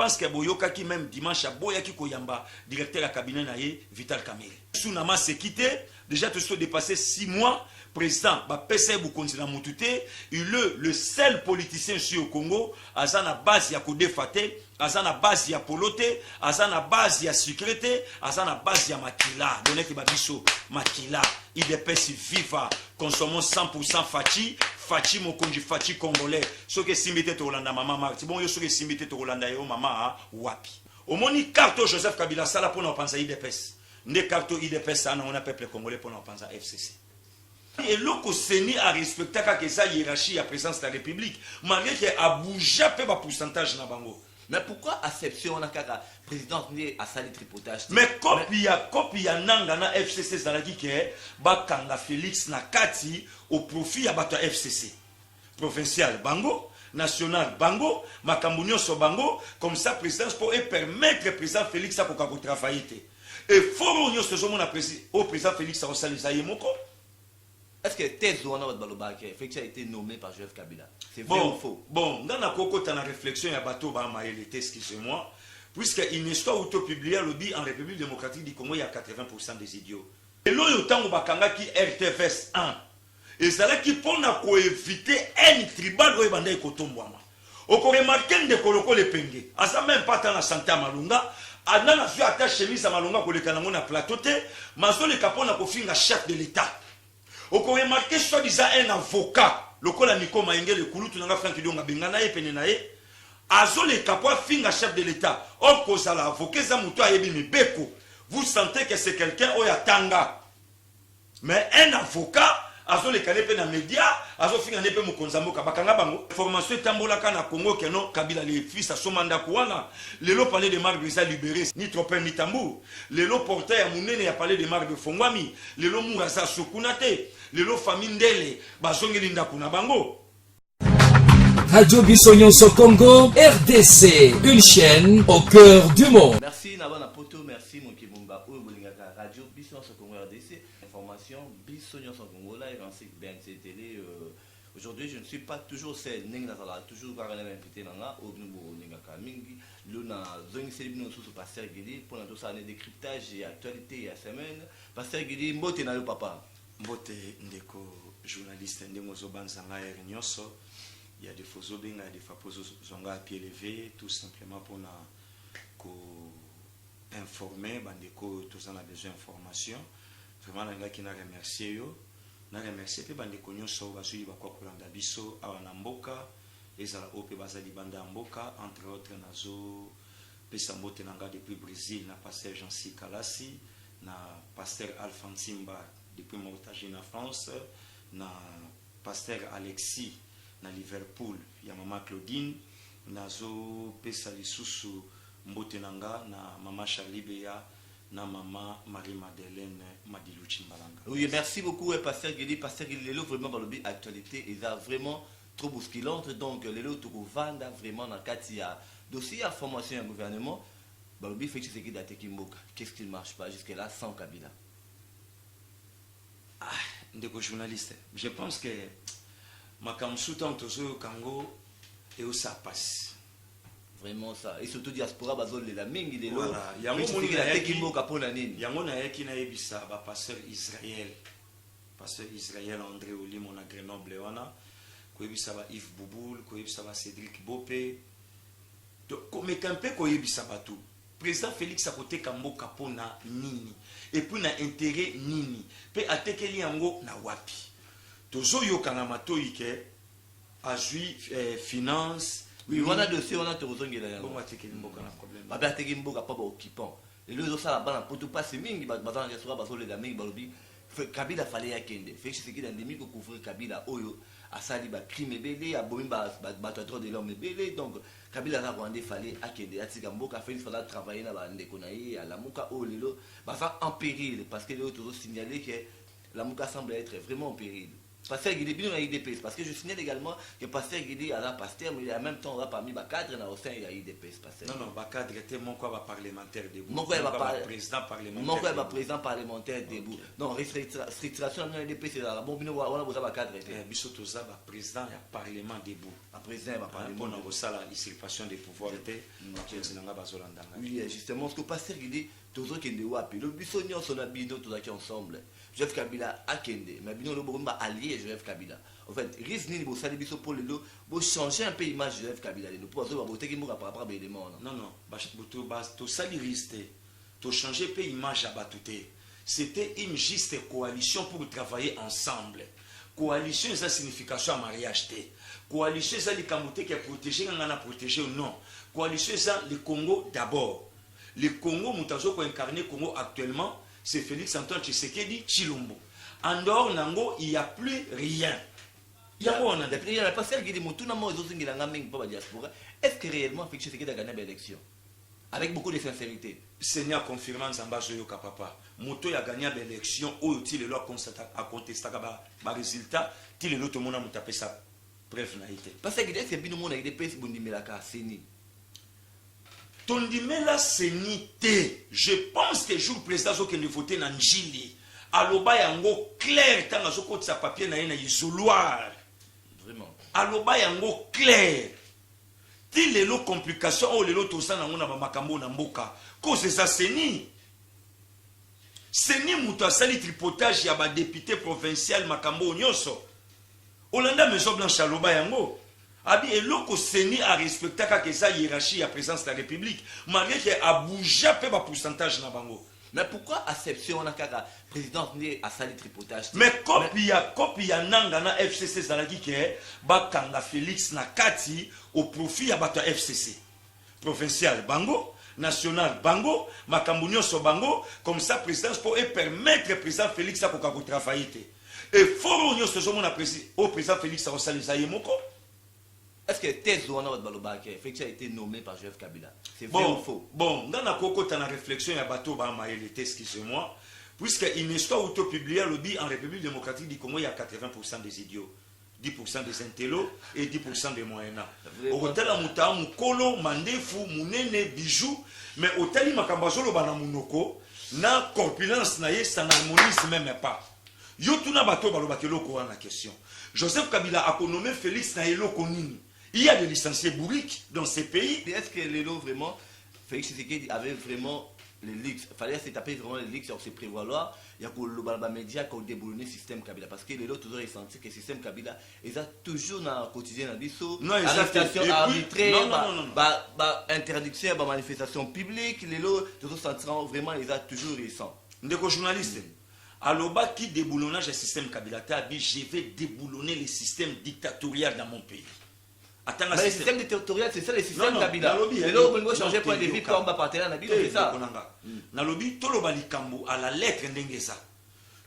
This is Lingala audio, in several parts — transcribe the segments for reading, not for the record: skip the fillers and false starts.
pense que Boyoka qui même dimanche à Boyaki Koyamba, directeur à cabinet naïe, Vital Kamere. Sounama s'est quitté, déjà tout ce dépassé 6 mois, président, PCE Boukontina Moutouté, il est le seul politicien sur le Congo, Azana base ya Kodefate, Azana base ya Polote, Azana base ya Sucrete, Azana base ya Makila, Donete Babiso, Makila, IDPS viva, consommons 100% Fachi, Fachi Mokonji, Fachi Congolais, ce que Simbete Torolanda, maman Marti, bon, yo ce que Simbete Torolanda, yo maman, wapi. Au moni carto Joseph Kabila, ça là pour nous penser IDPS. Ne carto IDPS, ça on a peuple congolais pour nous penser FCC. Et l'autre CENI a respecté la hiérarchie à la présidence de la République, malgré qu'il a bougé un peu de pourcentage dans Bango. Mais pourquoi acception on a la présidence à sali tripotage? Mais copie ya nanga na FCC zalaki ke bakanga Félix na kati au profit ya bato FCC provincial Bango, national Bango, makambo nyonso Bango, comme ça présidence pour permettre le président Félix à travailler. Et fort nyonso zomona au président Félix a osaliza yemoko. Est-ce que Tezo Félix a été nommé par Joseph Kabila? C'est vrai bon, ou faux? Bon, dans la coco, tu as la réflexion, il y a bateau, excusez-moi, puisque une histoire auto-publiée lobby en République démocratique du Congo, il y a 80% des idiots. Et là, il y a un bakanga qui RTFS 1. Et c'est là qui pour éviter un tribal où il y a kotombwama. On peut remarquer que Koloko le penge. À ça même pas dans la santé à Malunga. À la vie à ta chemise à Malunga pour le canamon à plateau, mais sur le capon à kofinga chef de l'État. On peut remarquer soi-disant un avocat. Le col à Nico Maïngue, le Kouloutou Nanga Franck Dionga Bengana et Penenae. Azo le capon finga chef de l'État. Or, cause à l'avocat, Zamouto a ébi Beko. Vous sentez que c'est quelqu'un au Yatanga. Mais un avocat, Azo le canepe na média, Azo finga nepe Mukonzamo Kabakanga Bango. Formation Tambola Kana Congo, Keno, Kabila, les fils à Somanda Kouana. Les lots parlaient de Marc Brisa libéré, ni Tropin ni Tambour. Les lots portaient à Mounene a parlé de Marc de Fongwami. Les lots Mourasa Sukunate. Les lots famille Ndele, Bazongelinda Kuna Bango. Radio Bissonyonso Congo, RDC, une chaîne au cœur du monde. Merci Nabana Poto, merci mon Kibumba, Radio Bissonyonso Congo RDC. Information Bissonyonso Congo live ainsi que BNC Télé. Aujourd'hui, je ne suis pas toujours seul, toujours par un invité au Mingi, Luna Zong Selibino sous Pasteur Guili, pour notre ça décryptage et actualité à semaine. Pasteur Guili, Mbote na yo papa. Mbote ndeko journaliste ndemo zobanzanga Nyoso. Il y a des faux obéns, des faux zonga à pied levé, tout simplement pour informer, bandeko tous en a besoin d'information. Vraiment, les gens qui n'a remercié yo, n'a remercié pe bandeko nyoso bazui bakwa kolanda biso awana mboka, ezala ope bazali banda mboka, entre autres nazo pesa mbote nanga depuis Brésil na pasteur Jean-Cy Kalasi, na pasteur Alphonsimba depuis Montargis en France, na pasteur Alexis na Liverpool ya mama Claudine, nazo pesa lisusu mbote nanga na mama Charlie Beya na mama Marie-Madeleine Madiluchi Mbalanga. Oui, merci beaucoup pasteur Guili. Pasteur Guili, les lots vraiment dans le but actualité, ils ont vraiment trop bousculante, donc les lots tout vanda vraiment dans le cadre il y a dossier à formation et gouvernement, dans le but fait que c'est qui date Kimboka. Qu'est-ce qui ne marche pas jusque là sans Kabila? Ah, ndeko journaliste, je pense que Makamsutan Tozo Kango et où ça passe. Vraiment ça. Et surtout diaspora bazol de la mingi de l'eau. Voilà. Yango na yaki na ebisa ba pasteur Israël. Pasteur Israël André Olimon à Grenoble wana. Ko ebisa ba Yves Bouboul, ko ebisa ba Cédric Bopé. Donc mais campé ko ebisa ba tout. Président Félix a côté Kambo kapona nini. Et puis na intérêt nini. Pe atekeli yango na wapi. Tozo yokana matoi ke azui finance. Oui, on a dossier, on a te rezongé là. Bon, atekeli mboka na problème. Ba atekeli mboka pas occupant. Et le ça là bas pour tout passer mingi bazan restaurant bazol de mingi balobi. Kabila fallait yakende. Fait que c'est qui dans demi ko couvrir Kabila oyo asali ba crime belé a bomi ba droit de l'homme belé donc Kabila na Rwanda fallait akende atika mboka fait il fallait travailler na ba ndeko na ye à la muka o lelo ba ça en péril parce que les autres signalé que la muka semble être vraiment en péril. Pasteur Guidi, bien IDPS. Parce que je signale également que Pasteur Guidi a un pasteur, mais en même temps, on va parmi les cadres, on a aussi un IDPS. Non, non, les cadres étaient mon quoi parlementaire debout. Mon quoi président parlementaire. Mon quoi président parlementaire debout. Non, restriction dans l'IDPS, c'est là. Bon, on a besoin de cadre. Bisoto Zaba, président et parlement debout. Président et parlement. Pour ça, la usurpation des pouvoirs était. Oui, justement, ce que Pasteur Guidi, toujours qu'il est wapi. Le bisognon, son abino, tout ça ensemble. Joseph Kabila a kende, mais bino le bon allié Joseph Kabila. En fait, risque ni bo sali biso pour le lo, bo changer un peu l'image de Joseph Kabila. Nous pour ça ba boter qui moura par rapport à éléments. Non non, to sali risque, to changer peu image à batouté. C'était une juste coalition pour travailler ensemble. Coalition ça signification à mariage té. Coalition ça les kamoté qui est protégé ngana protéger ou non. Coalition ça le Congo d'abord. Le Congo mutazo ko incarner Congo actuellement. C'est Félix Antoine Tshisekedi Chilombo. En dehors Nango, il n'y a plus rien. Il y a quoi on a des il y a pas celle qui dit mon tout n'a pas osé la gaming pour la diaspora. Est-ce que réellement Félix Tshisekedi a gagné l'élection avec beaucoup de sincérité? Seigneur confirmant Zamba Zoyoka papa. Moto a gagné l'élection où il est là à contester le résultat. Il est là tout le monde a tapé sa bref naïté. Parce que c'est bien le monde avec des pays bondimelaka Seni. Tondimela Senité, je pense que jour président qui ne voté dans Njili, aloba yango clair tant que ce sa papier na ina isoloir. Vraiment. Aloba yango clair. Ti lelo complication o lelo tosa na ngona ba makambo na mboka. Ko c'est ça Seni. Seni muto asali tripotage ya ba député provincial makambo nyoso. Olanda Maison Blanche aloba yango. Abi eloko Seni a respecté que sa hiérarchie à présence de la République malgré qu'il a bougé peu ba pourcentage na bango. Mais pourquoi accepter on a kaka président ni a sali tripotage? Mais copie ya nanga na FCC zalaki ke ba kanga Félix na kati au profit ya bato FCC provincial bango national bango makambo nyonso bango comme ça présidence pour permettre président Félix à koka ko travailler et fort nyonso zo mona président Félix a osaliza yemoko. Est-ce que Tezo a été nommé par Joseph Kabila? C'est vrai bon, ou faux? Bon, dans la coco, tu as une réflexion, il y a bateau, excusez-moi, puisque une histoire auto-publiée, en République démocratique du Congo, il y a 80% des idiots, 10% des intellos et 10% des moyens. Au hôtel à Mouta, Moukolo, Mandefu, Mounene, Bijou, mais au Tali Makambazolo, Banamunoko, na corpulence, ça n'harmonise même pas. Yo tuna bateau, Balobakelo, Koran, la question. Joseph Kabila a nommé Félix Naïlo Konini. Il y a des licenciés bourriques dans ces pays. Est-ce que les lots vraiment, Félix Tshisekedi avait vraiment les leaks? Il fallait se taper vraiment les leaks sur ces prévaloirs. Il y a que le média qui a déboulonné le système Kabila. Parce que les lots toujours senti que le système Kabila, ils ont toujours dans le quotidien dans l'ISO. Non, arrestation arbitraire, interdiction, manifestation publique. Les lots toujours sentiront vraiment, ils ont toujours les sens. Ndeko journaliste. Aloba qui déboulonnage le système Kabila, je vais déboulonner le système dictatorial dans mon pays. Le système dictatorial, c'est ça le système Kabila. Et là, on va changer point de vue pour ma partenaire Nabila, c'est ça. Nalobi, Toloba Likambo, à la lettre Ndengeza,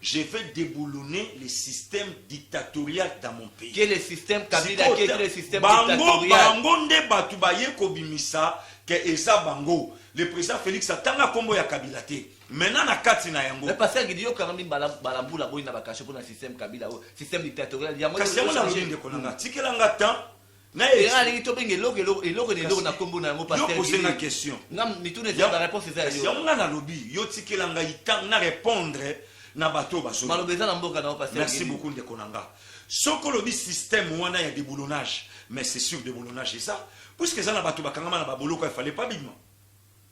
je vais déboulonner le système dictatorial dans mon pays. Quel est le système Kabila? Quel est le système dictatorial? Bango nde batubaye kobimisa ke eza bango. Le président Félix atanga kombo ya Kabila te. Maintenant na kati na yango. Mais parce qu'il dit yo quand même balambula boy na bakache pour le système Kabila, système dictatorial. Il y a kasi yango na lobi ndeko nanga. Tikelanga temps. Na ali to benge eloko na kombo na mo pasteur. Yo poser la question. Ngam ni tout la réponse c'est ça. Yango na lobi yo tikelanga itang na répondre na bato baso. Malobeza na mboka na pasteur. Merci beaucoup ndeko nanga. Soko lobi système wana ya déboulonnage, mais c'est sûr déboulonnage c'est ça. Puisque ça na bato bakangama na baboloko il fallait pas bigement.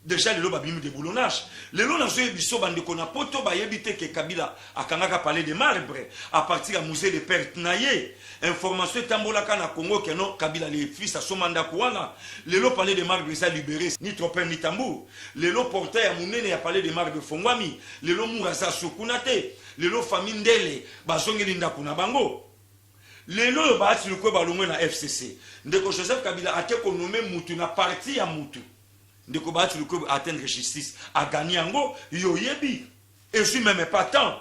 Déjà, les lois babimi de boulonnage. Les lois n'ont biso bande kona poto ba yebite que Kabila a kangaka parler de marbre à partir du musée de Perte Naye. Information tambola kana Congo que non Kabila les fils à Somanda Kouana. Les lois parler de marbre ça libéré ni tropin ni tambour. Les lois portaient à Mounene a parlé de marbre Fongwami. Les lois Mourasa Sokunate. Les lois famille Ndele bazongi linda kuna bango. Les lois baati le ko balongwe na FCC. Ndeko Joseph Kabila a été nommé mutu na parti ya mutu. De combattre le club atteindre justice a gagné ango yo yebi et je suis même pas tant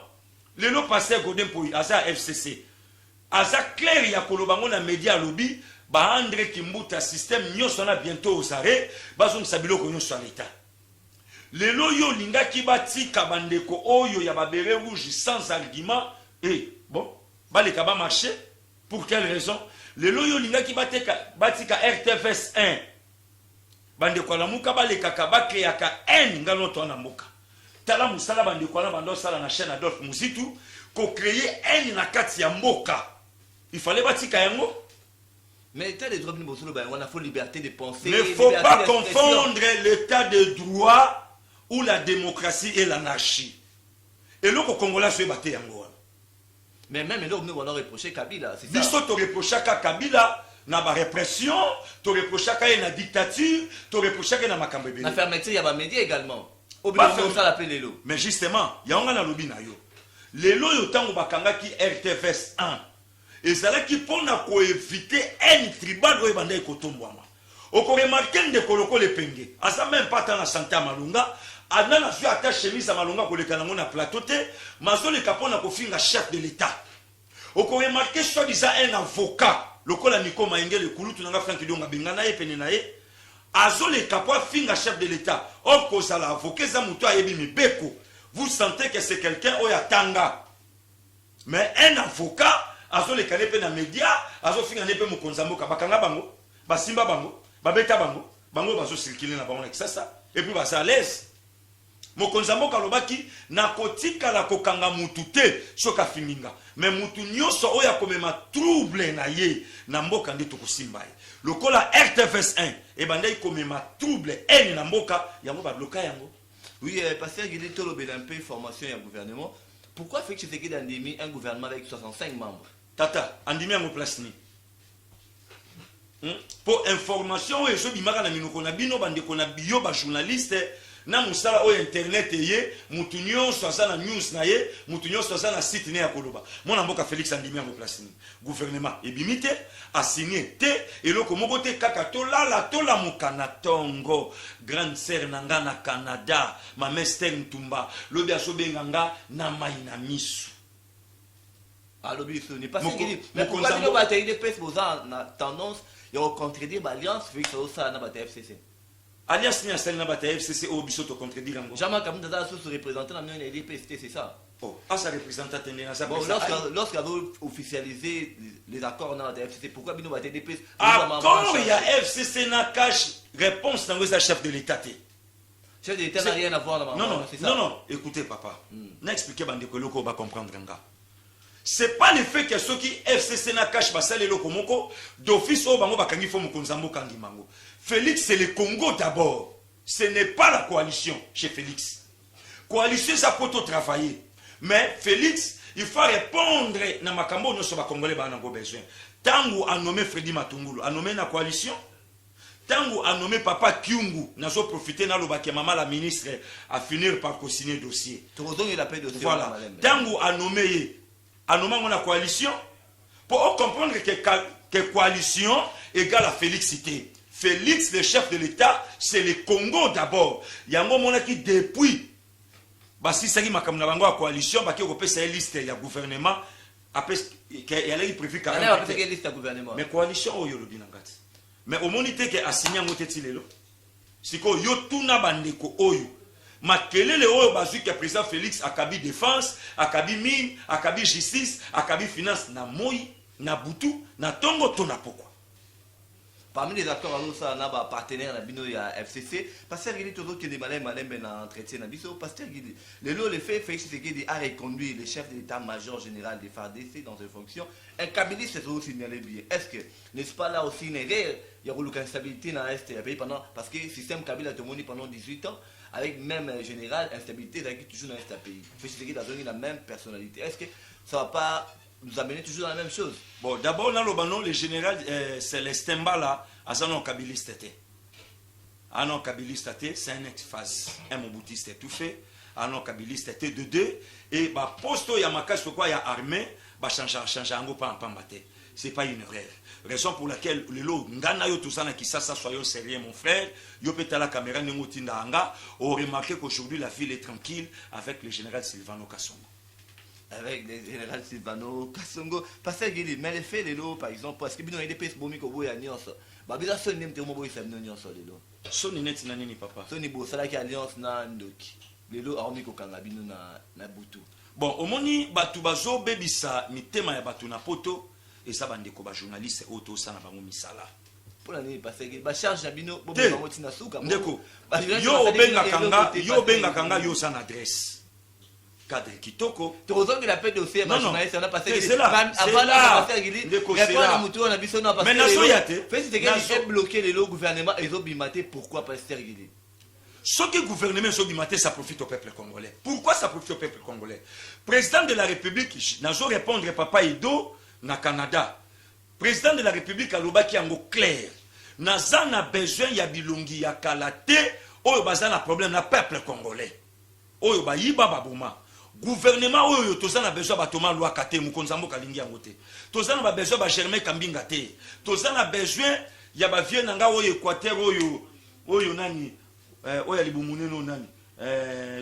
les lots passés godem pour asa FCC asa clair ya kolobango na média lobby ba André Kimbuta système nyoso na bientôt aux arrêts bazon sabilo ko nyoso l'état les lots yo linga ki bati kabandeko oyo ya ba beret rouge sans argument et bon baleka ba marché. Pour quelle raison? Le loyo linga ki batika RTFS 1. Bande kwa lamuka baleka ba créer ka N ngalo to na mboka. Tala musala bande kwa na bando sala na chaîne Adolphe Muzitu ko créer N na kati ya mboka. Il fallait batika yango. Mais l'état de droit, on a faut liberté de penser. Il ne faut pas confondre l'état de droit ou la démocratie et l'anarchie. Et là, au Congolais, c'est battu yango. Mais même là, nous allons reprocher Kabila. C'est ça. Tu reproches à Kabila na ba répression, tu reproches à la dictature, tu reproches à la makambe. La fermeture, il y a des médias également. Mais justement, il y a un lobby na yo. Les lois yotango bakanga qui RTFS 1. Et c'est là qui pour éviter un tribal où il y a kotombwama. On peut remarquer que koloko le penge. À ça même pas dans la santé à Malunga. Adna na su attache chemise à Malunga pour le kanango na plateau te. Maso le kapona ko finga chef de l'État. On peut remarquer soit disant un avocat. Le kola Nico Maïngue le kulu tunanga Frank Dionga bingana e penenae. Azo le kapwa finga chef de l'État. Or koza la avocat za muto ayebi mibeko. Vous sentez que c'est quelqu'un oya tanga. Mais un avocat azo le kanepe na média, azo finga nepe mukonzambo kabakanga bango, basimba bango, babeta bango, bango bazo circuler na bango ça et puis basa à l'aise. Mokonzambo kalobaki na kotika la kokanga mutute soka fiminga. Mais mutu nyoso oya komema trouble na ye na mboka nde tokosimba ye. Lokola RTFS 1 e bandai komema trouble en na mboka yango ba bloka yango. Oui, pasteur Guédé Tolobé un peu formation et un gouvernement. Pourquoi fait que c'est Andimi un gouvernement avec 65 membres? Tata, Andimi en place ni. Pour information, et je dis na minoko na bino bande ko na bio ba journaliste na musala o internet ye mutunyo soza na news na ye mutunyo soza na site ne ya koloba. Mona mboka Félix Andimi en place ni. Gouvernement ebimite a signé te et loko moko te kaka tola mukana tongo grande sœur nanga na Canada ma mester Ntumba lobi asobenganga na maina misu. Alors, ce n'est pas ce qu'il dit. Mais pourquoi il y a bataille de paix pour ça, on a tendance à contredire l'alliance avec ça, on a FCC. Alliance ni asali na bataille FCC au bisoto contredire ngo. Jamais comme ça se représenter dans une LDP, c'est ça. Oh, à sa représentante na sa. Bon, lorsqu'on a officialisé les accords dans la FCC, pourquoi bino bataille de paix? Quand il y a FCC na cache réponse dans le chef de l'État. Chef de l'État n'a rien à voir dans Non, écoutez papa. N'expliquez bande ko loko va comprendre nga. C'est pas le fait que ceux qui FCC na cache basale loko moko d'office au bango bakangi fo mukonzambo kangi mango. Félix c'est le Congo d'abord. Ce n'est pas la coalition chez Félix. Coalition ça peut travailler. Mais Félix, il faut répondre na makambo no so ba congolais ba nango besoin. Tango a nommé Freddy Matungulu, a nommé na coalition. Tango a nommé Papa Kyungu, n'a pas profité na lobake maman la ministre a finir par co-signer dossier. Voilà. Tango a nommé la coalition pour comprendre que coalition égale à Félixité. Félix, le chef de l'État, c'est le Congo d'abord. Il y a un moment qui depuis si ça ma comme la coalition qui a une liste de gouvernement après il a prévu 40 mais coalition au yolo binangati. Mais au monité que a signé ngoteti lelo. Siko yo tuna bandeko oyo. Makelele oyo bazu que président Félix akabi défense, akabi mine, akabi justice, akabi finance na moi, na butu, na tongo tona pokwa. Parmi les accords avec ça, on a un partenaire dans la FCC. Pasteur Guidi toujours qui est malin dans entretien na biso. Pasteur Guidi, le fait Félix Tshisekedi a reconduit le chef de l'état-major général des FARDC dans ses fonctions. Un cabinet c'est aussi signalé bien. Est-ce que n'est-ce pas là aussi une erreur? Il y a eu une instabilité dans l'Est du pays pendant parce que le système Kabila a tenu pendant 18 ans avec même général instabilité qui toujours dans l'Est du pays. Félix Tshisekedi a donné la même personnalité. Est-ce que ça va pas nous amener toujours dans la même chose? Bon, d'abord, dans le banon, le général Célestin Mbala, à son nom kabiliste. Un nom kabiliste, c'est un ex-phase. Un moboutiste tout fait. Un nom kabiliste de deux. Et bah, posto yamaka, ce quoi, il y a armée, bah, changer en go pas en pambaté. C'est pas une erreur. Raison pour laquelle le lot, ngana yo tout ça, qui ça, soyons sérieux, mon frère. Yo peta la caméra, n'engotinda anga. On remarqué qu'aujourd'hui, la ville est tranquille avec le général Silvano Kassongo. Avec le général Silvano Kassongo. Pasteur Guidi, mais les faits de l'eau, par exemple, parce que nous avons des pays qui ont été alliance. Bah, bien sûr, nous avons été alliance de l'eau. Son net nani papa. Son niveau, c'est là qu'il y a alliance na ndoki. Les lots, hormis qu'au Kangabino na Butu. Bon, omoni batu bazo bebisa mitema ya batu na poto et ça bande ko ba journaliste auto sana bango misala. Pour l'année parce que ba charge na bino bo Te. ba motina suka. Ndeko. Yo benga kanga yo sana adresse. Cadre kitoko. Tu ressens que la paix dossier Non, ma journaliste on a passé c'est là. avant la passer Gili. Ndeko, Mais c'est pas là. na mutu on a biso na passer. Mais nazo yate. Fait c'est que il bloqué le gouvernement et zo bimaté pourquoi passer Gili. Ce que le gouvernement Sobimaté, ça profite au peuple congolais. Pourquoi ça profite au peuple congolais? Président de la République, nazo répondre papa Edo na Canada. Président de la République aloba ki yango clair. Naza na besoin ya bilongi ya kalate oyo baza na problème na peuple congolais. Oyo ba yiba babuma. Gouvernement oyo toza na besoin ba Thomas Lwaka te mukonza mboka lingi yango te. Toza na ba besoin ba Germain Kambinga te. Toza na besoin ya ba vieux nanga oyo Équateur oyo nani oya libumuneno nani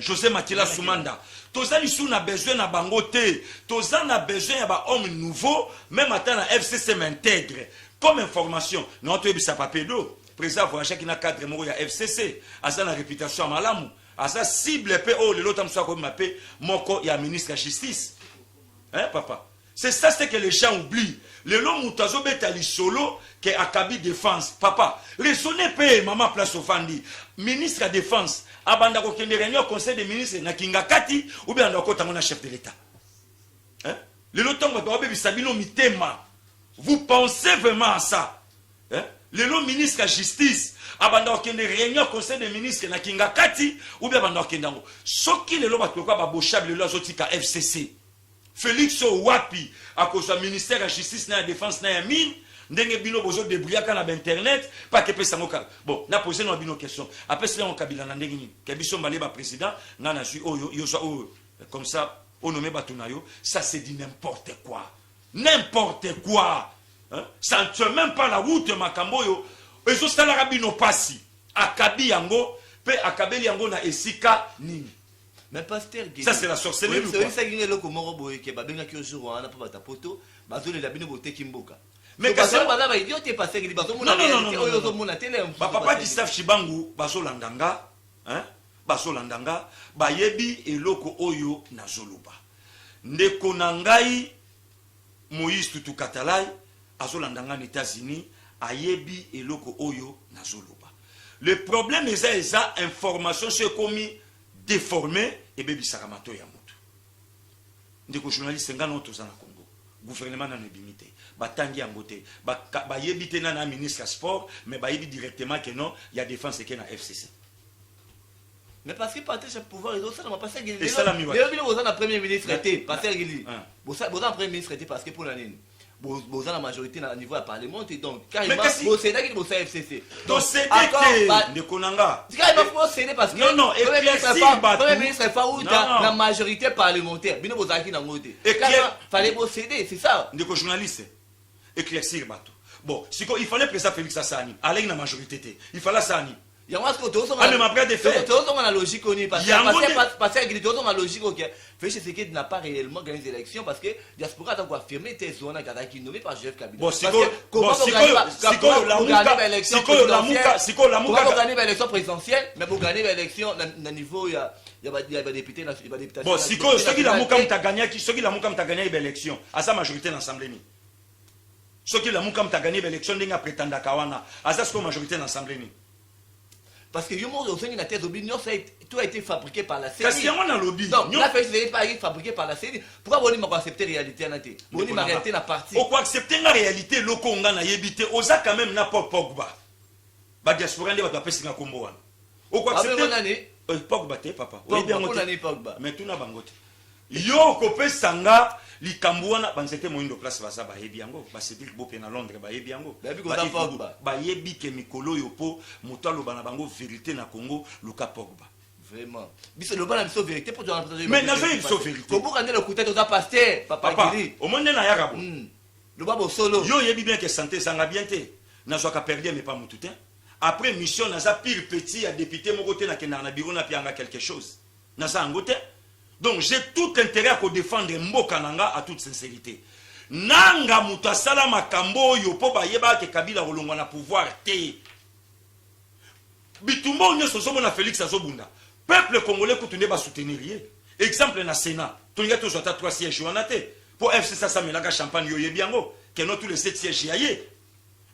José Matila Soumanda. Toza lisu na besoin na bango te. Toza na besoin ya ba homme nouveau même ata na FCC m'intègre comme information. Non to ebisa papedo. Président voyage qui na cadre moko ya FCC. Asa na réputation malamu. Asa cible pe o le lotam so ko mapé moko ya ministre de la justice. Hein papa? C'est ça c'est que les gens oublient. Le long mutazo betali solo que akabi défense. Papa, raisonnez pe maman place au fandi. Ministre de la défense, abanda ko kende réunion conseil des ministres na kingakati ou bien ndako tango na chef de l'état. Hein? Le lotom ba be bisabino mitema. Vous pensez vraiment à ça? Hein? Le long ministre de la justice, abanda ko kende réunion conseil des ministres na kingakati ou bien banda ko kende ngo. Soki le lo ba ko ba bochable le lo zotika FCC. Félix Wapi, à cause du ministère de la justice et de la défense, na mine, ndenge bino bozo débrouiller kana internet, pas que pesa ngoka. Bon, na posé no bino question. Après cela on kabila na ndenge ni. Kebiso mbale ba président, na na su yo comme ça, on nommé batunayo, ça c'est dit n'importe quoi. N'importe quoi. Hein? Ça ne tient même pas la route makambo yo. Ezo sala rabino pasi. Akabi yango, pe akabeli yango na esika nini. Mais pasteur ça c'est la sorcellerie. C'est ça qui est le komoro boye ke babenga ki jour on a pas ta poto, bazo le labino bote kimboka. Mais que ça ba idiot te passer Gili bazo mona oyo zo mona tele. Papa Gustave Chibangu bazo landanga, hein? Bazo landanga, bayebi eloko oyo na zoluba. Ndeko nangai Moïse Tutu Katalai azolandanga aux États-Unis ayebi eloko oyo na zoluba. Le problème est ça information c'est commis déformé et bébi saramato ya moto. Ndeko journaliste ngana to za na Congo. Gouvernement na nebimité. Batangi yangote. Ba yebite na ministre sport mais ba yebi directement que non, il y a défense que na FCC. Mais parce que partage le pouvoir et ça n'a pas passé Gili. Et ça la miwa. Le vous en premier ministre était passer Gili. Vous en premier ministre était parce que pour l'année vous avez la majorité à niveau parlement et donc carrément vous cédez qui vous FCC. Donc c'est de Konanga. Carrément vous cédez parce que non premier ministre Faou dans la majorité parlementaire. Bino vous avez dans côté. Et fallait vous céder, c'est ça. Ndeko journaliste éclaircir bateau. Bon, il fallait président Félix Assani, aller dans la majorité. Il fallait Assani. Il y a ce que tu as même après des faits. Tu as la logique on est parce que tu as la logique OK. Fait c'est que n'a pas réellement gagné les élections parce que diaspora a affirmé tes zones qui nommé par Jeff Kabila. Bon, comment gagner l'élection présidentielle mais pour gagner l'élection à niveau il y a des députés il y a des députés. Bon, si ceux qui la Moukam t'a gagné ceux qui la Moukam t'a gagné l'élection à sa majorité dans l'Assemblée. Ceux qui la Moukam t'a gagné l'élection n'inga prétenda kawana à sa majorité dans l'Assemblée. Parce que yo mo ozongi na tête d'opinion ça tout a été fabriqué par la CENI. Parce qu'il y a un lobby. Donc la fait c'est pas fabriqué par la CENI. Pourquoi vous ne accepter réalité na té? Vous ne réalité na partie. O quoi accepter la réalité loko nga na yebité oza quand même na Pogba. Ba diaspora ndi ba pesi nga kombo wana. O quoi accepter Pogba te papa. Oui bien Pogba. Mais tout na bangote. Yo ko pesa nga likambo wana banzete moindo place baza ba yebi yango ba Cédric Bopé na Londres ba yebi yango ba yebi ke mikolo yo po mutalo bana bango vérité na Congo Luka Pogba vraiment biso le bana biso vérité pour dans mais na biso vérité ko buka ndelo kuta to pasteur papa Gili au monde na yarabo le babo solo yo yebi bien que santé sanga bien te na zo ka perdre mais pas mututin après mission na za pire petit à député mon côté na kena na bureau na pianga quelque chose na za ngote. Donc j'ai tout intérêt à défendre Mboka Nanga à toute sincérité. Nanga muta sala makambo yo po ba yeba ke Kabila rolongwa na pouvoir te. Bitumba onyo soso na Félix Azobunda. Peuple congolais ko tunde ba soutenir ye. exemple na Sénat tolinga tozwata 3 sièges wana te pour FC ça melaka champagne yoye biango que non tous les 7 sièges yaye.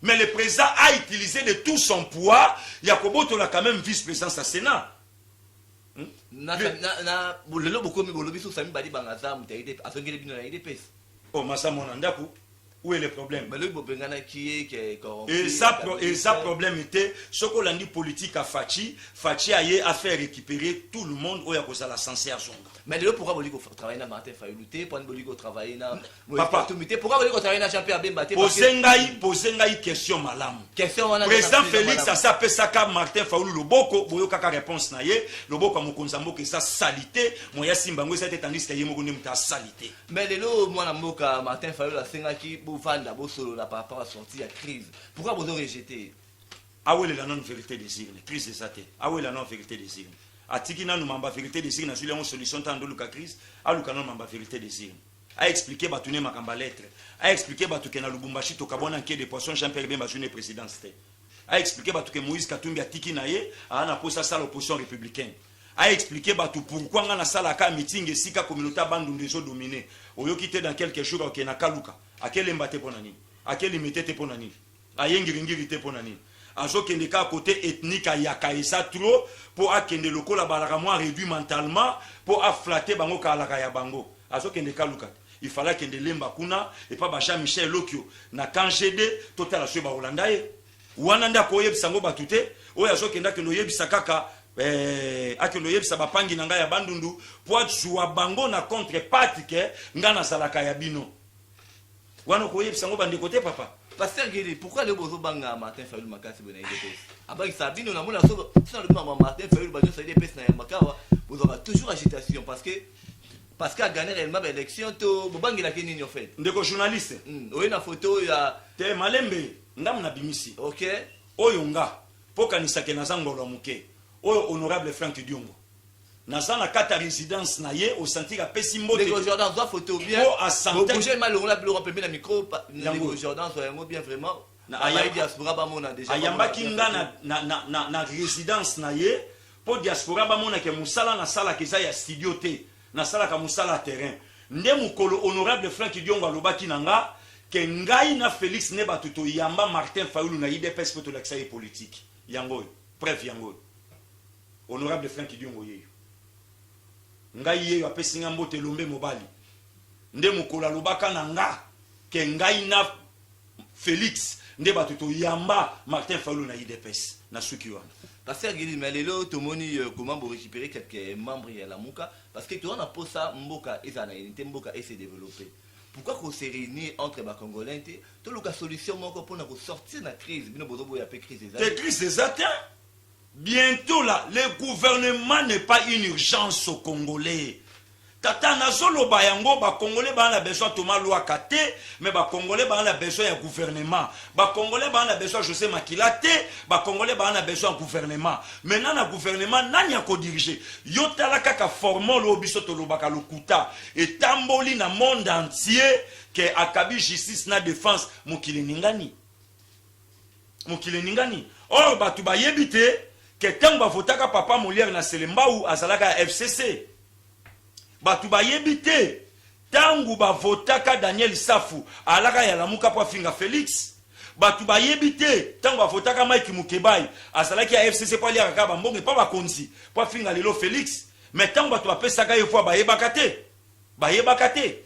Mais le président a utilisé de tout son poids. Yakobo a quand même vice-président au Sénat. Oh, Massa Monandaku, où est le problème? Et ça problème était ce que l'on dit politique à Fachi a fait récupérer tout le monde où il y a la censée à Zonga. Mais pourquoi vous travailler dans Martin Fayoulouté, pourquoi vous travailler dans pourquoi vous travailler dans Jean-Pierre Bemba? Posez question malam. Président Félix a sapé ça comme Martin Fayoulou Loboko, boyo kaka réponse na ye, Loboko Mokonzambo que ça salité, moya simbango ça tandis que yemo ngone mta salité. Mais lelo moi na mboka Martin Fayoulou la senga ki bo vanda bo solo la par rapport à sortie à crise. Pourquoi vous avez rejeté? Ah oui, la non vérité des îles, crise de sate. Ah oui, la non vérité des îles. Atikina nous mamba vérité des signes, na solution tando luka crise, a luka non mamba vérité des signes. A expliqué batune makamba lettre, a expliqué batuke na Lubumbashi to kabona nke de poisson Jean-Pierre Bemba june présidence. A expliqué batuke Moïse Katumbi atikina ye, a na posa ça l'opposition républicaine. A expliqué batu pourquoi nga na sala ka meeting esika communauté bandu ndezo dominé. Oyo kité dans quelques jours ok na kaluka. A quel mbate ponani? A quel metete ponani? A yengiringiri te ponani? Azo kende ka côté ethnique à yakaisa trop pour akende loko la balaka moins réduit mentalement pour afflatter bango kalaka ya bango. Azo kende ka lukat. Il fallait kende lemba kuna et pas Bacha Michel Lokyo na kangede total la ba Holanda ye. Wananda ko yebsango batute o azo kenda ke no yebisa kaka akendo yebisa bapangi nanga ya bandundu pour jouer bango na contrepartie ke ngana salaka ya bino. Wana ko yebsango bande côté papa. Pasteur Guéli, pourquoi le bozo banga Martin Fayoulou makasi bona IDPS? Abaki sabino na mona so le maman Martin Fayoulou bajo sa IDPS na makawa, vous aura toujours agitation parce que a gagné réellement l'élection to bobangi la keni en fait. Ndeko journaliste. Oui na photo ya te malembe ndam na bimisi. OK. Oyo nga pokanisa ke nazangolo muke. Oyo honorable Frank Diongo. Nazana kata résidence na ye au sentir a pessimbo de Jordan doit photo bien vous bougez mal on l'a plus la micro le Jordan soit bien vraiment na diaspora ba mona déjà ayamba kinga na résidence na ye pour diaspora ba mona ke musala na sala ke za ya studio te na sala ka musala terrain nde mukolo honorable Frank Diongo alobaki nanga ke ngai na Félix ne batuto yamba Martin Fayoulou na IDPS poto l'accès politique yango bref yango honorable Frank Diongo ye ngai ye apesi nga mbote lombe mobali nde mukola lobaka na nga ke ngai na Félix nde batuto yamba Martin Fayoulou na IDPS na suki wana. Pasteur Guéli Melelo tomoni comment vous récupérer quelques membres ya la muka parce que tu on a posé ça mboka ezana unité mboka et se développer. Pourquoi qu'on s'est réunis entre les Congolais tout le cas solution moko pour nous sortir de la crise bino bozo boya pe crise des athées. Crise des athées. Bientôt là, le gouvernement n'est pas une urgence aux Congolais. Tata nazolo bayango ba Congolais ba na besoin Thomas Louakate, mais ba Congolais ba na besoin un gouvernement. Ba Congolais ba na besoin José Makilate, ba Congolais ba na besoin un gouvernement. Maintenant na gouvernement nani ko diriger. Yotala kaka formol lo biso to lobaka lokuta et tamboli na monde entier que akabi justice na défense mokili ningani. Mokili ningani. Or batu ba yebite que tant ba votaka papa Molière na Selemba ou azalaka FCC batu ba yebite tangu ba votaka Daniel Safu alaka ya lamuka po finga Félix batu ba yebite tangu ba votaka Mike Mukebai azalaki ya FCC po liaka ka bambonge pa ba konzi po finga lelo Félix mais tangu batu ba pesaka yefo ba yebaka te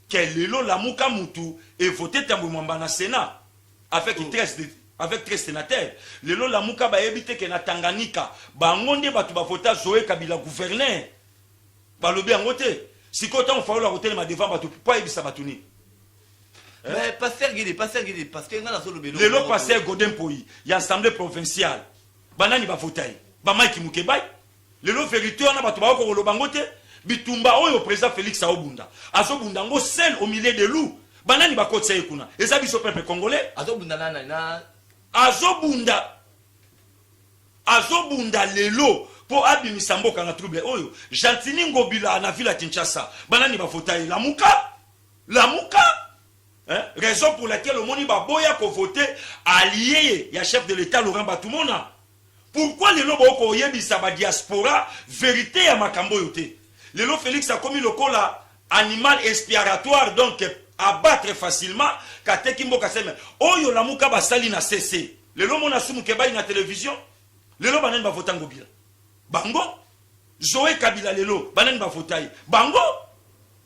que lelo lamuka mutu et voter tangu mwamba na Sénat avec 13 sénateurs. Le lot la muka ba ebite ke na Tanganyika ba ngonde batu ba vota Zoé Kabila gouverneur ba lobi ngote sikoto on fa la hôtel ma devant batu pas ebisa batuni. Mais pasteur Guéli parce que nga na so lobi le lot pasteur Godin Poyi ya assemblée provinciale banani ba votai ba Mike Mukebai le lot vérité on a batu ba ko loba ngote bitumba oyo président Félix Aobunda azobunda ngo seul au milieu de loups banani ba kotse kuna eza biso peuple congolais azobunda na azobunda lelo po abimisa mboka na trouble oyo Gentini Ngobila na ville ya Kinshasa banani ba voter la muka raison pour laquelle le moni ba boya ko voter allié ya chef de l'état Laurent Batumona pourquoi lelo ba ko yebisa ba diaspora vérité ya makambo yote Lelo Félix a commis le cola animal expiratoire, donc abattre facilement. Kate Kimboka seme. Oyo la muka basali na CC. Lelo mona sumu kebai na télévision. Lelo banen ba votango bila. Bango. Zoé Kabila lelo banen ba votai. Bango.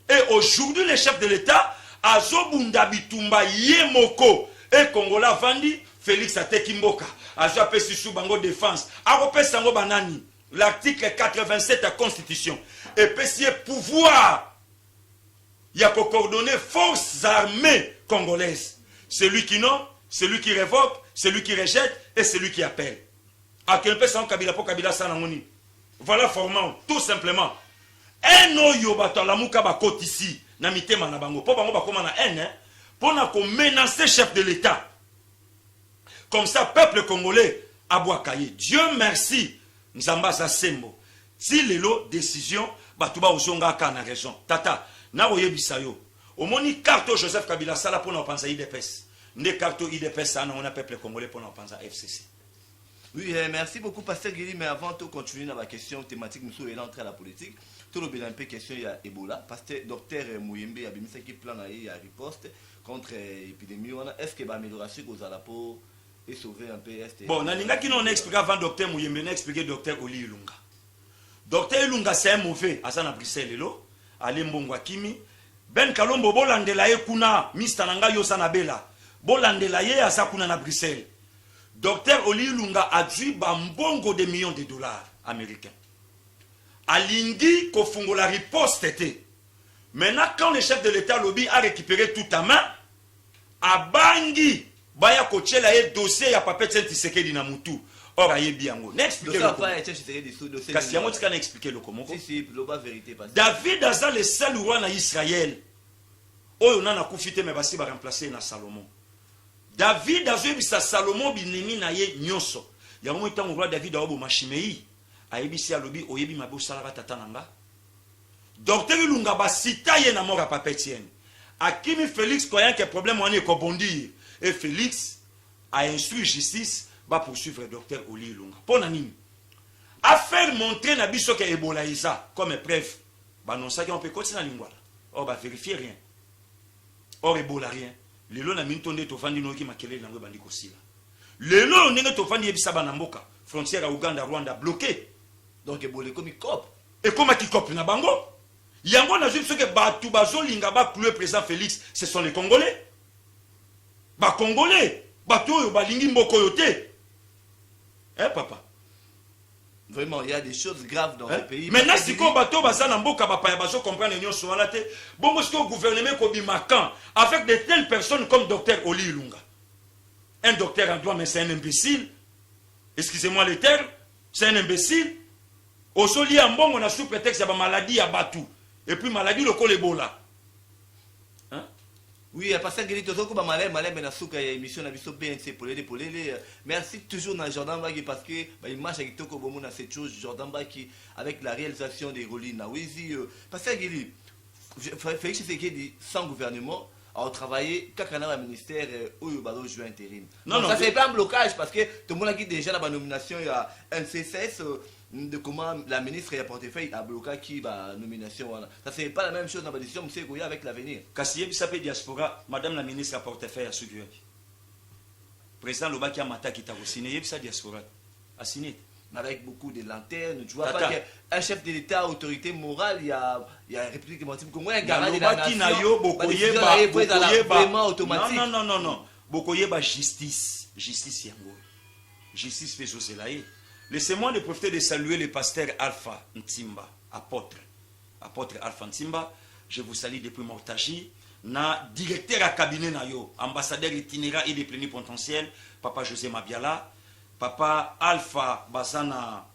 Et aujourd'hui le chef de l'État azobunda bitumba yemoko et Congola vandi Félix Atekimboka. Azo apesi sous bango défense. Akopesa ngo banani. L'article 87 de la Constitution. Et pesi pouvoir. Il y a pour coordonner forces armées congolaises. Celui qui non, celui qui révoque, celui qui rejette et celui qui appelle. À quel point ça Kabila pour Kabila Sanangoni. Voilà formant, tout simplement. Un oyo bato la muka bakot ici. Na mitema na bango. Pour bango bakoma na haine. Pour na ko menacer chef de l'État. Comme ça, peuple congolais a boakaye. Dieu merci. Nzamba sa sembo. Si lelo décision, batuba osonga ka na raison. Tata, na oyebisa yo. Omoni carte Joseph Kabila sala pour na pensa IDPS. Nde carte IDPS ça on a peuple congolais pour na pensa FCC. Oui, merci beaucoup Pasteur Guéli, mais avant de continuer dans la question thématique, nous sommes entrés à la politique. Tout le bien un peu question il y a Ebola. Pasteur Docteur Mouyembe a mis qui plan à riposte contre l'épidémie. Est-ce que l'amélioration aux alapos et sauver un peu est. Bon, nalinga qui non expliqué avant Docteur Mouyembe, n'a expliqué Docteur Oli Ilunga. Docteur Ilunga c'est un mauvais, à ça Bruxelles lelo, allez mbongwa kimi. Ben Kalombo bolandela ye kuna, mistananga yo sanabela. Bolandela ye asa kuna na Bruxelles. Docteur Oli Ilunga a dû bambongo de millions de dollars américains. Alingi kofungo la riposte était. Maintenant, quand le chef de l'État lobby a récupéré tout à main, a bangi, baya koche la ye dossier ya papet Tshisekedi na mutu. Or aye biango. N'expliquer le comment. Kasi yango tika n'expliquer le comment. Si, la vérité passe. David aza le seul roi na Israël. Oyo na kufite me basi ba remplacer na Salomon. David a vu sa Salomon binemi na ye nyonso. Yango itango roi David a obo machimei. Ayebi a lobby oyebi mabo salara tatananga. Docteur Ilunga ba sita ye na mora papa Etienne. Akimi Félix koyan que problème on est ko bondir. Et Félix a instruit justice va poursuivre Docteur Oli Ilunga. Pour nani. A faire montrer na biso que Ebola isa comme preuve. Ba non ça qu'on peut continuer na lingwala. Or ba vérifier rien. Or Ebola rien. Lelo na mintonde to fandi no ki makele na ngo bandi ko sila. Lelo ndenge to fandi yebisa bana mboka. Frontière à Uganda Rwanda bloquée. Donc Ebola comme cop. Et comment qui cop na bango? Yango na juste que batu bazolinga ba clouer président Félix, ce sont les Congolais. Ba Congolais, batu yo balingi mboko yote. Hein papa? Vraiment, il y a des choses graves dans le pays. Maintenant, si ko bato bazana mboka bapa ya bazo comprendre nyo so wana te, bongo ce gouvernement ko bimakan avec de telles personnes comme docteur Oli Ilunga. Un docteur en droit mais c'est un imbécile. Excusez-moi le terme, c'est un imbécile. Au soli en bon on a sous prétexte de maladie à Batu. Et puis maladie le col Ebola. Hein? Oui, parce que les gens qui ont malais, mais na souka émission na biso BNC pour les. Merci toujours dans Jordan Baki parce que l'image avec Toko Bomo na cette chose Jordan Baki avec la réalisation des Rolines na Wizi. Parce que Félix Tshisekedi sans gouvernement a travaillé quand on a un ministère où il va jouer intérim. Non, ça c'est pas un blocage parce que tout le monde a dit déjà la nomination il y a un CSS de comment la ministre et le portefeuille a bloqué qui va nomination. Ça c'est pas la même chose dans la décision M. Goya avec l'avenir. Kassié Bissapé diaspora, madame la ministre a portefeuille à suivre. Président Lobaki a mata qui t'a signé Yebisa diaspora a signé. Avec beaucoup de lanternes, tu vois pas qu'un chef de l'État, autorité morale, il y a la République démocratique Congo, un garant de la nation, vraiment automatique. Non. Bokoyeba justice yango. Justice fait Joselaï. Laissez-moi de profiter de saluer le pasteur Alpha Ntimba, apôtre Alpha Ntimba. Je vous salue depuis Mortaji. Na directeur à cabinet na yo, ambassadeur itinérant et de plénipotentiel, Papa José Mabiala. Papa Alpha Bazana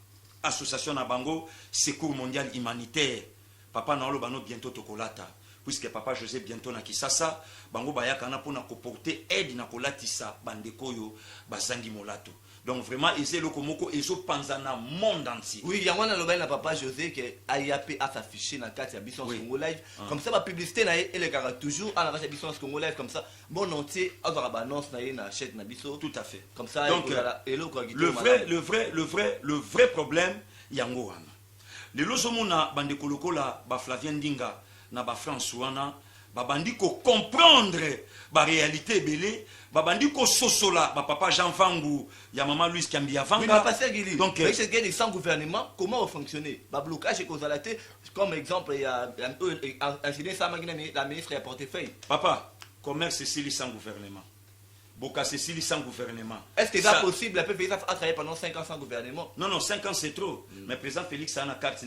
Association Nabango, Secours Mondial Humanitaire. Papa Naolo Bano bientôt Tokolata. Puisque Papa José bientôt na Kisasa, Bango Bayakana pour na porter aide na Kolatisa, Bandekoyo, Bazangi Molato. Donc vraiment, ils ont komoko, ils ont panzana monde entier. Oui, il y a un Papa José qui a IAP à s'afficher dans le cadre de Bisson Congo Live. Comme ça, la publicité, et les gars toujours à la base de Bisson Congo Live, comme ça, bon entier, on va annoncer na achète na Bisson. Tout à fait. Comme ça, donc le vrai problème, Yango. les lozomona bande kolokola ba Flavien Ndinga na ba François babandi ko comprendre ba réalité belé babandi ko sosola ba papa Jean Vangu ya maman Louise Kambia Vanga. Donc c'est sans gouvernement comment fonctionner ba blocage et causalité comme exemple il y a incident ça la ministre a portefeuille papa commerce c'est sans gouvernement. Boka Cécile sans gouvernement. Est-ce que c'est possible la PPI a travaillé pendant 5 ans sans gouvernement? Non, 5 ans c'est trop. Mais président Félix a une carte,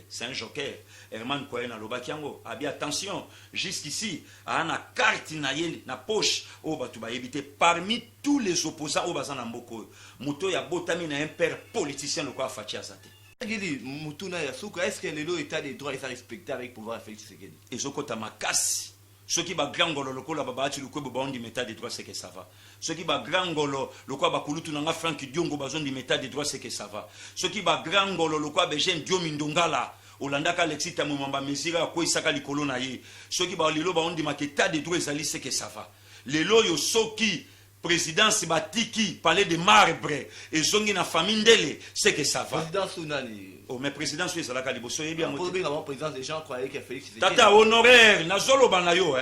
c'est un joker. Herman Koyen a l'obakiango. Attention, jusqu'ici, a une carte na poche au Batouba éviter parmi tous les opposants au Bazan Mboko. Mouto ya botami na un père politicien le quoi Fatia Zate. Est-ce que l'État des droits est respecté avec pouvoir Félix Tshisekedi? Et Zokota Makasi. Ceux qui ba grangolo lokola babati lukwebo baondi métal des droits c'est que ça va. Ceux qui ba grangolo lokwa bakulutu nanga Frank Diongo bazondi métal des droits c'est que ça va. Ceux qui ba grangolo lokwa bejen Diomi Ndongala Olandaka Alexis Tamumamba Mesira ko isaka likolo na ye. Ceux qui ba lelo baondi maketa des droits ezali c'est que ça va. Lelo yo soki président Sibatiki parlait de marbre et zongi na famille ndele c'est que ça va. Président Sounani. Oh mais président Sounani ça la kaliboso yebi ya moto. Pour président des gens croyaient que Félix Tshisekedi. Tata honoraire na zolo banayo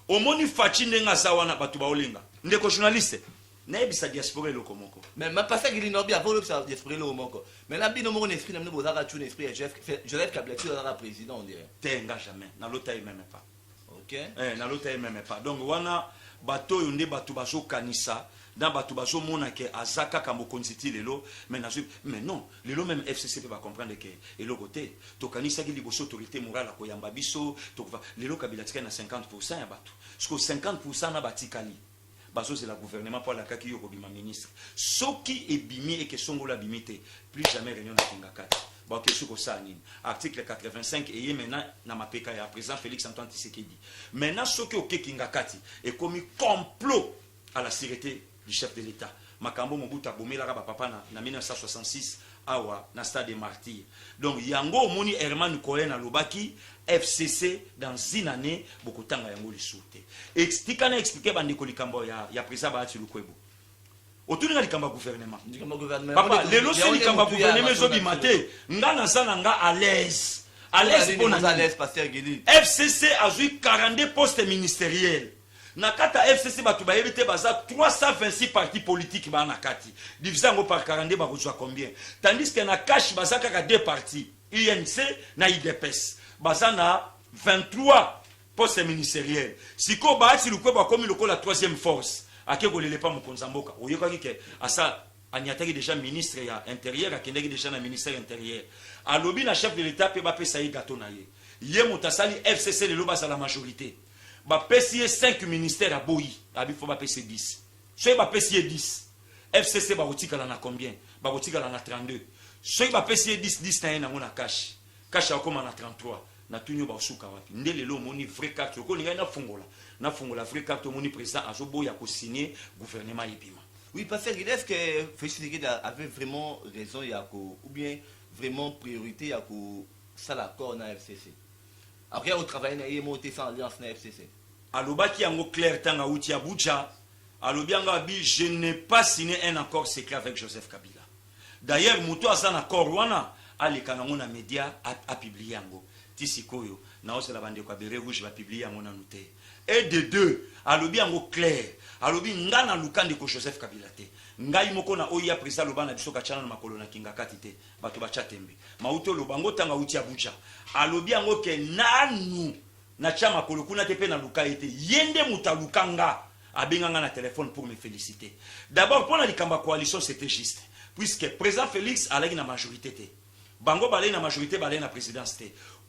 omoni fachi ndenga sawana batu ba olinga. Ndeko journaliste na ebisa diaspora lokomoko. Mais ma pas ça qu'il nobi avant le diaspora lokomoko. Mais la bino mon esprit na mno bozaka tune esprit Joseph Kabila qui sera président on dirait. Tenga jamais na lota même pas. OK. Na lota même pas. Donc wana bato yonde batu baso kanisa dans batu baso mona ke azaka kamo konziti lelo mais non lelo même FCC peut pas comprendre que elo côté to kanisa ki liboso autorité morale ko yamba biso to lelo Kabila tika na 50% ya batu parce que 50% na batikali baso c'est la gouvernement pour la kaki yoko bima ministre soki ebimi et que songola bimité plus jamais réunion na kingakati. Bon, article 85 et maintenant na mapeka ya président Félix Antoine Tshisekedi. Maintenant ce qui est kingakati est commis complot à la sécurité du chef de l'État. Makambo Mobutu abomela ba papa na 1966 awa na stade des martyrs. Donc yango moni Herman Koyen na lobaki FCC dans une année beaucoup tanga yango lisute. Expliquer bandeko likambo ya président Bahati Lukwebo. Autour de gouvernement. Papa, les lois du gouvernement sont bimatés. Ngana sananga à l'aise. À l'aise pour FCC a joué 42 postes ministériels. Nakata FCC batuba ebite baza 326 partis politiques ba nakati. Divisé par 42 ba reçoit combien? Tandis que na cash baza kaka 2 partis, INC na IDPS. Baza na 23 postes ministériels. Siko Bahati Lukwebo comme la 3e force. Akeko lele pa mukonzamboka oyokaki ke asa anyataki déjà ministre ya intérieur akendaki déjà na ministère intérieur alobi na chef de l'état pe ba pesa yi gâteau na ye ye mutasali FCC le loba la majorité ba pesi 5 ministères a boyi abi fo ba pesi 10 so ba pesi 10 FCC ba otikala na combien ba otikala na 32 so ba pesi 10 na na ngona cash akoma na 33 na tunyo ba suka wapi ndele lo moni vrai carte ko linga na fungola vrai carte moni président azoboya ko signer gouvernement yebima. Oui parce que est-ce que Félix Tshisekedi avait vraiment raison yako ou bien vraiment priorité yako ça l'accord na FCC. Après au travail na monter sans alliance na FCC. Alobaki yango clair tanga uti Abuja alobianga bi je n'ai pas signé un accord secret avec Joseph Kabila. D'ailleurs muto asa accord wana aleka na mona média a publié yango. Tisikoyo na osela bande kwa bere rouge va publier yango na noté. Et de deux, alobi yango clair, alobi ngana lukande ko Joseph Kabila te. Ngai moko na oya président lobana biso ka chana na makolo na kingakati te. Bato ba chatembe. Mauto lobango tanga uti Abuja. Alobi yango ke nanu na chama makolo kuna te pe na luka ete. Yende mutalukanga abenganga na téléphone pour me féliciter. D'abord pour la likamba coalition c'était juste puisque président Félix allait na majorité te. Bango balé na majorité balé na présidence te.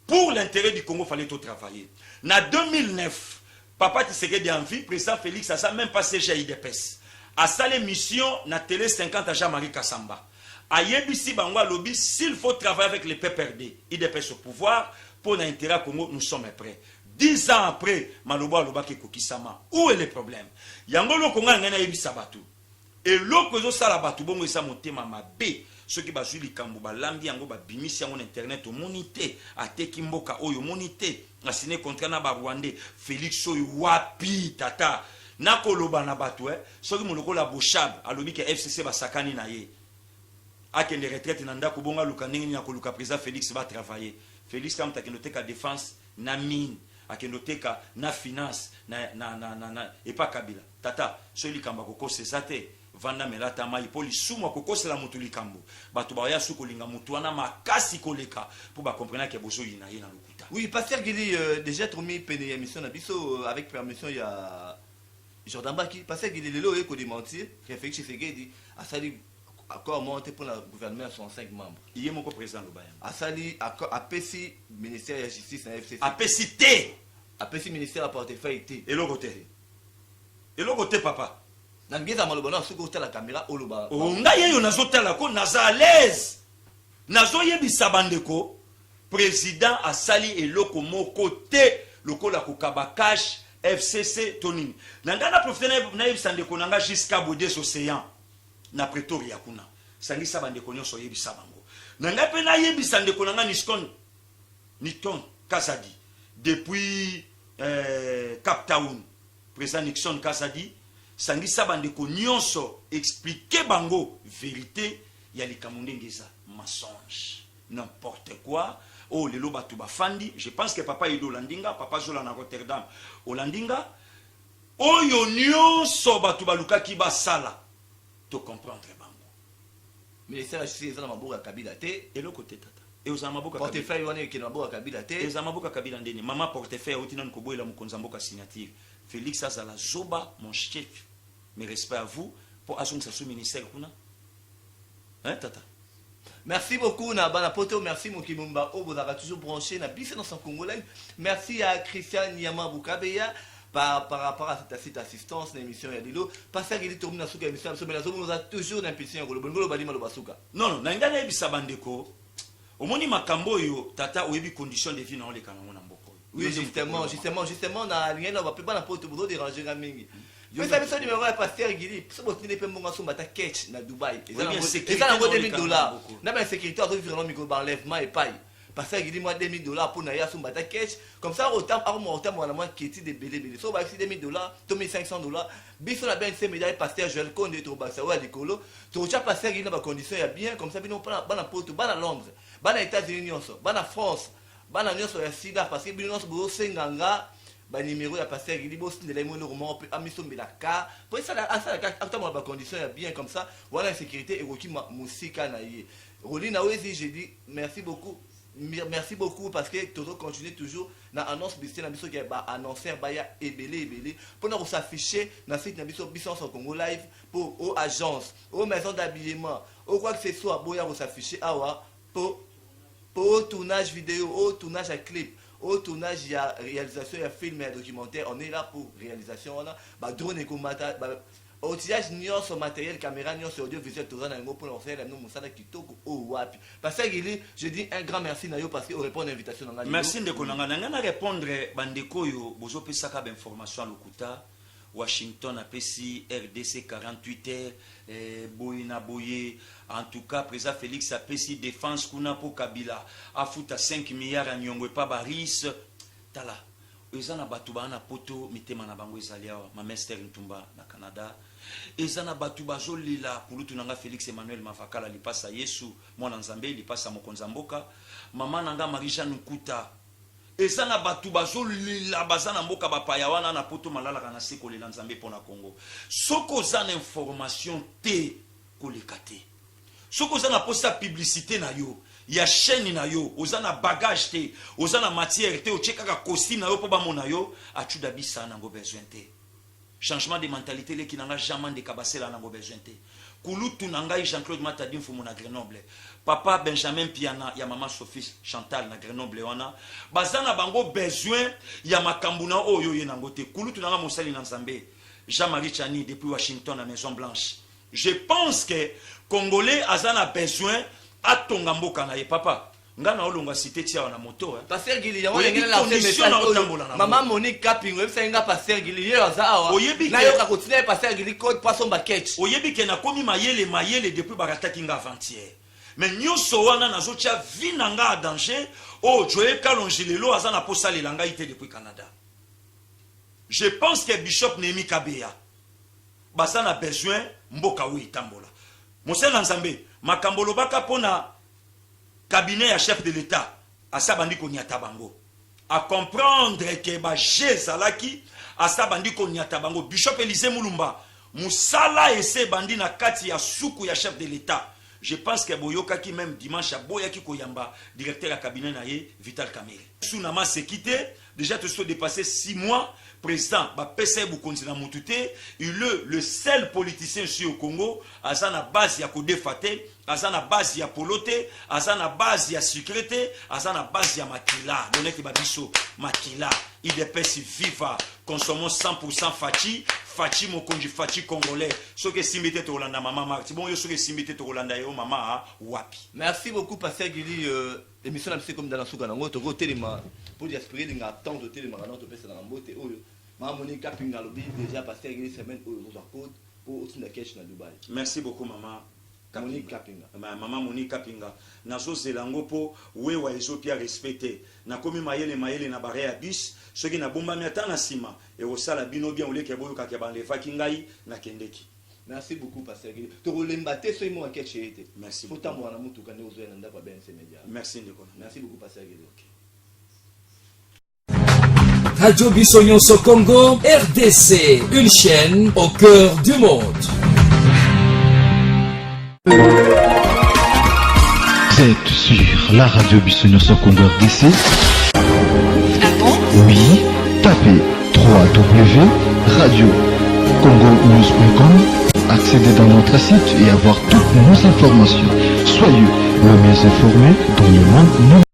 Pour l'intérêt du Congo, il fallait tout travailler. En 2009, Papa Tshisekedi en vie, président Félix a même pas siégé à IDPS. A sa l'émission na télé 50 à Jean-Marie Kassamba. A Yebisi Bangwa Lobby, s'il faut travailler avec les PPRD, IDPS au pouvoir, pour l'intérêt Congo, nous sommes prêts. 10 ans après, Malobo Aloba Kokisama. Où est le problème? Yangolo Kongo ngana Yebisa Batu. Et l'autre chose, ça la Batu, bon, ça monte ma B. Ceux qui basent les Kambouba, l'ambi yango ba bimisi yango internet au monité, a teki mboka oyo monité, a signé contrat na ba Rwandais, Félix oyo wapi tata, na koloba na batu ceux qui moloko la bochab, alobi ke FCC ba sakani na ye. akende retraite na ndako bonga luka ndenge na koluka président Félix va travailler. Félix kam takendo teka défense na mine, akendo teka na finance na et pas Kabila. Tata, celui kamba koko sesate vanda melata mai poli suma koko sela mutu likambo. Batu ba ya suko linga mutu wana makasi koleka pour ba comprendre que boso ina yena lokuta. Oui, pasteur Guili déjà tourné peine émission na biso avec permission il y a Jordan Baki, pasteur Guili lelo eko démentir, Félix Tshisekedi a sali accord monté pour le gouvernement sont 5 membres. Il est mon président Lobaya. A sali a PC ministère de la justice na FCC. A PC T. A PC ministère à portefeuille T. Et le côté. Et le côté papa. Na ngeza malobana suko la caméra oloba. O ngaye yo nazotala ko naza à l'aise. Nazo yebisa bandeko président a sali eloko moko te lokola ko kabakash FCC Tonini. Nanga professionnel na yebisa ndeko nanga jusqu'à Bodès Océan. Na Pretoria kuna sangi saba ndeko nyonso yebisa bango nanga pe na yebisa ndeko nanga Nixon Kasadi depuis Cape Town président Nixon Kasadi sangi saba ndeko nyonso expliquer bango vérité ya likambo ngeza mensonge n'importe quoi. Oh lelo batu bafandi, je pense que papa Edo Landinga, papa Zola na Rotterdam Olandinga oyo nyonso batu baluka ki basala to comprendre bango. Ministère de la justice na maboka Kabila te et le côté tata. Et aux amaboka portefeuille wana ki na maboka Kabila te. Et aux amaboka Kabila ndeni mama portefeuille otina nkoboela mukonza mboka signature. Félix Azala Zoba mon chef. Mes respects à vous pour assumer ce ministère kuna. Hein tata. Merci beaucoup Nabana Poto, merci mon Kimumba O, vous avez toujours branché na bise dans son Congolais. Merci à Christian Nyama Bukabeya par rapport à cette assistance dans l'émission Yadilo. Pasteur Guili tourne dans cette émission, mais nous avons toujours l'impression que le Bongo Bali Malobasuka. Non, nangana ebisa bandeko. Omoni makambo yo tata oyebi condition de vie na ole kana mona mboko. Oui, justement na rien là va pas na poto bodo déranger na mingi. Yo savez ça numéro de pasteur Guili, so bosti ne pe mbonga so mata catch na Dubai. Et ça na $2000. Na ba sécurité à vraiment micro enlèvement et paille. Pasteur Guili moi $2000 pour na ya so mata catch. Comme ça autant on a moins kiti de belé. So ba si $2000, $2500. Biso na ben ces médailles pasteur Joël Konde to ba sa wa likolo. To cha pasteur Guili na ba condition ya bien comme ça bino pas na poto, ba na Londres, ba na États-Unis nyonso, ba na France, ba na nyonso ya sida parce que bino nyonso bo senganga ba numéro ya pasteur Guili bo sindela mo no roman pe amiso mbelaka. Pour ça la actuellement ba condition ya bien comme ça, voilà la sécurité et roki musika na ye. Rolina Wezi, j'ai dit merci beaucoup. Merci beaucoup parce que Toto continue toujours dans l'annonce de la mission qui est annoncé et belé pour nous s'afficher dans le site de la mission sur Congo Live pour aux agences, aux maisons d'habillement, ou quoi que ce soit, pour s'afficher pour tournage vidéo, au tournage à clip, au tournage, il y a réalisation, il y a film, il y a documentaire. On est là pour réalisation, on a drone et combattant. Outillage nyonso matériel caméra nyonso audiovisuel tout ça na ngo pour lancer la nous musala kitoko o wapi parce que je dis un grand merci na yo parce que on répond à l'invitation na merci ndeko nanga na répondre bandeko yo bozo pesaka ba information lokuta Washington apesi RDC 48 heures boyina boye en tout cas président Félix apesi défense kuna po Kabila afuta 5 milliards à nyongwe pa baris tala ezana batu bana poto mitema na bango ezalia ma Mester Ntumba na Canada ezana batu bazolila kulutu nanga Félix Emmanuel Mafakala lipasa Yesu mwana nzambe lipasa mokonza mboka mama nanga Marie-Jeanne Nkuta ezana batu bazolila bazana mboka bapaya wana na poto malala kana seko lela nzambe pona Congo soko zana information te kolekate soko zana posta publicité na yo ya chaîne na yo ozana bagage te ozana matière te ochekaka costume na yo po ba mona yo achuda bisa na ngo besoin te changement de mentalité le kinanga jamais de kabasela na ngo besoin te kulutu nanga Jean-Claude Matadi mfumu na Grenoble papa Benjamin Piana ya mama Sophie Chantal na Grenoble wana bazana bango besoin ya makambu na oyo ye nango te kulutu nanga mosali na Nzambe Jean-Marie Chani depuis Washington à Maison Blanche. Je pense que Congolais azana besoin atonga mboka na ye papa ngana olonga cité tia na moto pasteur Guili ya ngena la message mama Monique Kaping website nga pasteur Guili yo azawa na yo ka continuer pasteur Guili code poisson bucket oyebi ke na komi mayele depuis barataki nga avant-hier mais nyonso wana nazotia vie nanga a danger oh Joël Kalonjilelo azana posa lelanga ite depuis Canada. Je pense que Bishop Nemi Kabeya basana besoin mboka wi tambola Monseigneur Nzambe makambo lobaka pona cabinet ya chef de l'état asa bandi konyata bango à comprendre que ba jezalaki asa bandi konyata bango. Bishop Élisée Mulumba musala ese bandi na kati ya suku ya chef de l'état. Je pense que boyoka qui même dimanche à boya ki koyamba directeur à cabinet na ye Vital Kamerhe. Sunama s'est quitté, déjà tout soit dépassé 6 mois. Président, PCB il est le seul politicien ici au Congo, à sa base ya Kodefate, à sa base ya Polote, à sa base ya Secrete, à sa base ya Makila. Donnez babiso Makila, il est si viva, consommons 100% Fachi mokonji Fachi congolais. Ce que si mettez au Rwanda maman Marti, bon yo ce que si mettez au Rwanda yo maman wapi. Merci beaucoup Pasteur Gili, émission la comme dans la souka nango to téléma pour aspirer d'inga temps de téléma dans to pesa dans mbote oyo. Maman Monica Pinga lobby déjà Pasteur Gili semaine oyo dans code pour aussi la cash na Dubaï. Merci beaucoup maman. Monica Pinga. Maman Monica Pinga. Nazo zelango po wewa ezopia respecté. Na komi mayele na bare abis, ce qui na bomba miata na sima et au sala bino bien olé ke boyo ka ke banlefa kingai na kendeki. Merci beaucoup Pasteur Gili. To rolembate so imo enquête chez été. Merci. Faut tambo na mutu kane ozo na ndako ben média. Merci ndeko. Merci beaucoup Pasteur Gili. Radio Bissonyonso Congo, RDC, une chaîne au cœur du monde. Vous êtes sur la radio Bissonyonso Congo RDC. Oui, tapez www.radiocongonews.com, accédez dans notre site et avoir toutes nos informations. Soyez le mieux informés dans le monde.